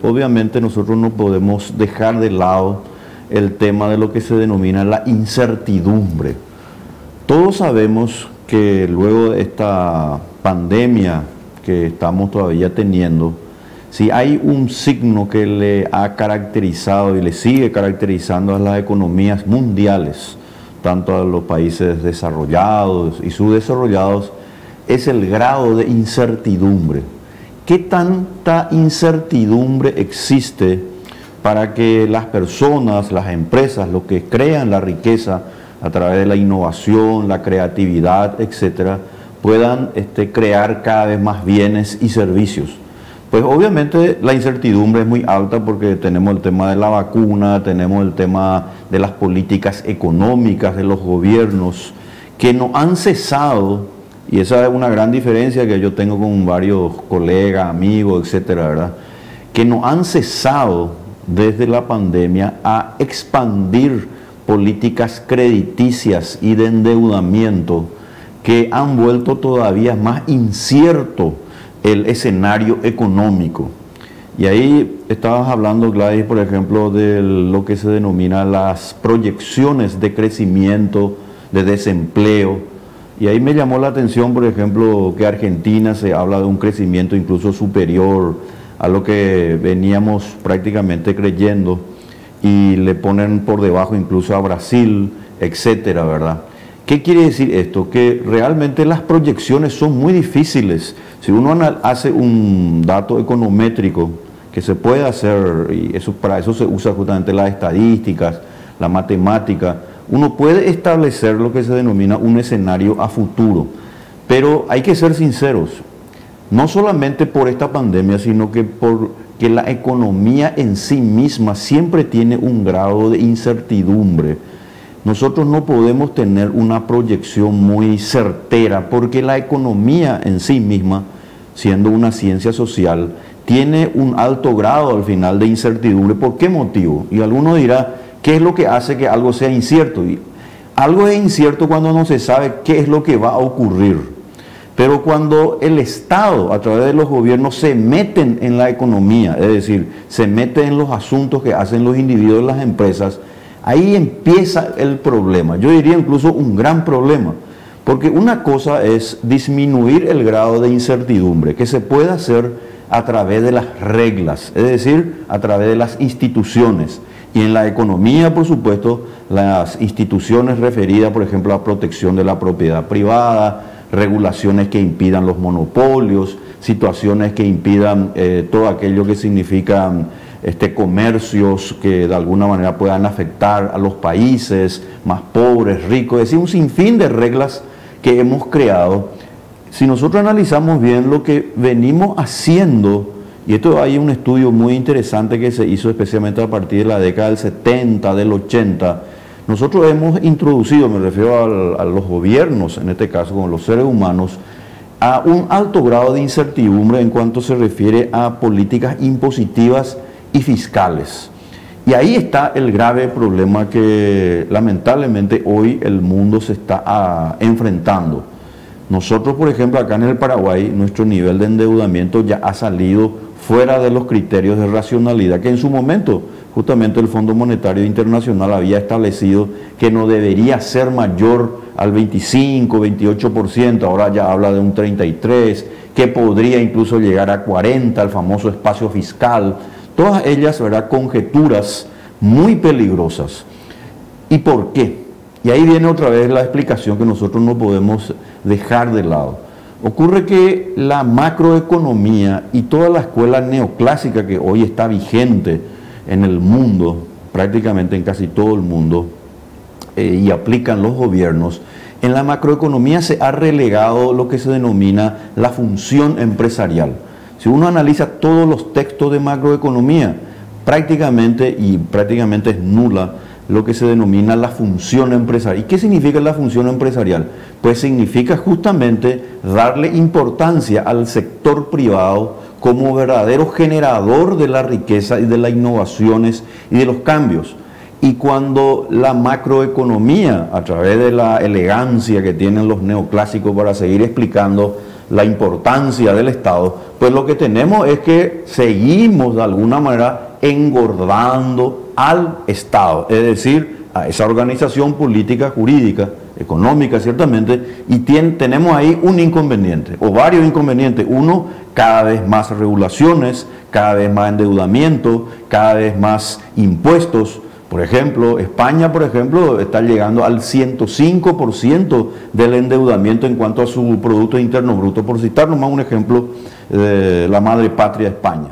Obviamente nosotros no podemos dejar de lado el tema de lo que se denomina la incertidumbre. Todos sabemos que luego de esta pandemia que estamos todavía teniendo, si hay un signo que le ha caracterizado y le sigue caracterizando a las economías mundiales, tanto a los países desarrollados y subdesarrollados, es el grado de incertidumbre. ¿Qué tanta incertidumbre existe para que las personas, las empresas, los que crean la riqueza a través de la innovación, la creatividad, etcétera, puedan crear cada vez más bienes y servicios? Pues obviamente la incertidumbre es muy alta porque tenemos el tema de la vacuna, tenemos el tema de las políticas económicas de los gobiernos que no han cesado. Y esa es una gran diferencia que yo tengo con varios colegas, amigos, etcétera, ¿verdad? Que no han cesado desde la pandemia a expandir políticas crediticias y de endeudamiento que han vuelto todavía más incierto el escenario económico. Y ahí estabas hablando, Gladys, por ejemplo, de lo que se denomina las proyecciones de crecimiento, de desempleo. Y ahí me llamó la atención, por ejemplo, que Argentina se habla de un crecimiento incluso superior a lo que veníamos prácticamente creyendo, y le ponen por debajo incluso a Brasil, etcétera, ¿verdad? ¿Qué quiere decir esto? Que realmente las proyecciones son muy difíciles. Si uno hace un dato econométrico que se puede hacer, y para eso se usa justamente las estadísticas, la matemática, uno puede establecer lo que se denomina un escenario a futuro, pero hay que ser sinceros, no solamente por esta pandemia, sino que porque la economía en sí misma siempre tiene un grado de incertidumbre. Nosotros no podemos tener una proyección muy certera, porque la economía en sí misma, siendo una ciencia social, tiene un alto grado al final de incertidumbre. ¿Por qué motivo? Y alguno dirá, ¿qué es lo que hace que algo sea incierto? Y algo es incierto cuando no se sabe qué es lo que va a ocurrir. Pero cuando el Estado, a través de los gobiernos, se meten en la economía, es decir, se meten en los asuntos que hacen los individuos y las empresas, ahí empieza el problema. Yo diría incluso un gran problema. Porque una cosa es disminuir el grado de incertidumbre, que se puede hacer a través de las reglas, es decir, a través de las instituciones. Y en la economía, por supuesto, las instituciones referidas, por ejemplo, a protección de la propiedad privada, regulaciones que impidan los monopolios, situaciones que impidan todo aquello que significa comercios que de alguna manera puedan afectar a los países más pobres, ricos, es decir, un sinfín de reglas que hemos creado. Si nosotros analizamos bien lo que venimos haciendo, y esto hay un estudio muy interesante que se hizo especialmente a partir de la década del 70, del 80, nosotros hemos introducido, me refiero a los gobiernos, en este caso con los seres humanos, a un alto grado de incertidumbre en cuanto se refiere a políticas impositivas y fiscales. Y ahí está el grave problema que lamentablemente hoy el mundo se está enfrentando. Nosotros, por ejemplo, acá en el Paraguay, nuestro nivel de endeudamiento ya ha salido fuera de los criterios de racionalidad que en su momento justamente el Fondo Monetario Internacional había establecido que no debería ser mayor al 25, 28%, ahora ya habla de un 33%, que podría incluso llegar a 40%, el famoso espacio fiscal. Todas ellas, ¿verdad?, conjeturas muy peligrosas. ¿Y por qué? Y ahí viene otra vez la explicación que nosotros no podemos dejar de lado. Ocurre que la macroeconomía y toda la escuela neoclásica que hoy está vigente en el mundo, prácticamente en casi todo el mundo, y aplican los gobiernos, en la macroeconomía se ha relegado lo que se denomina la función empresarial. Si uno analiza todos los textos de macroeconomía, prácticamente es nula lo que se denomina la función empresarial. ¿Y qué significa la función empresarial? Pues significa justamente darle importancia al sector privado como verdadero generador de la riqueza y de las innovaciones y de los cambios. Y cuando la macroeconomía, a través de la elegancia que tienen los neoclásicos para seguir explicando la importancia del Estado, pues lo que tenemos es que seguimos de alguna manera engordando al Estado, es decir, a esa organización política, jurídica, económica ciertamente, y tenemos ahí un inconveniente, o varios inconvenientes. Uno, cada vez más regulaciones, cada vez más endeudamiento, cada vez más impuestos. Por ejemplo, España, por ejemplo, está llegando al 105% del endeudamiento en cuanto a su Producto Interno Bruto, por citar nomás un ejemplo de la madre patria España.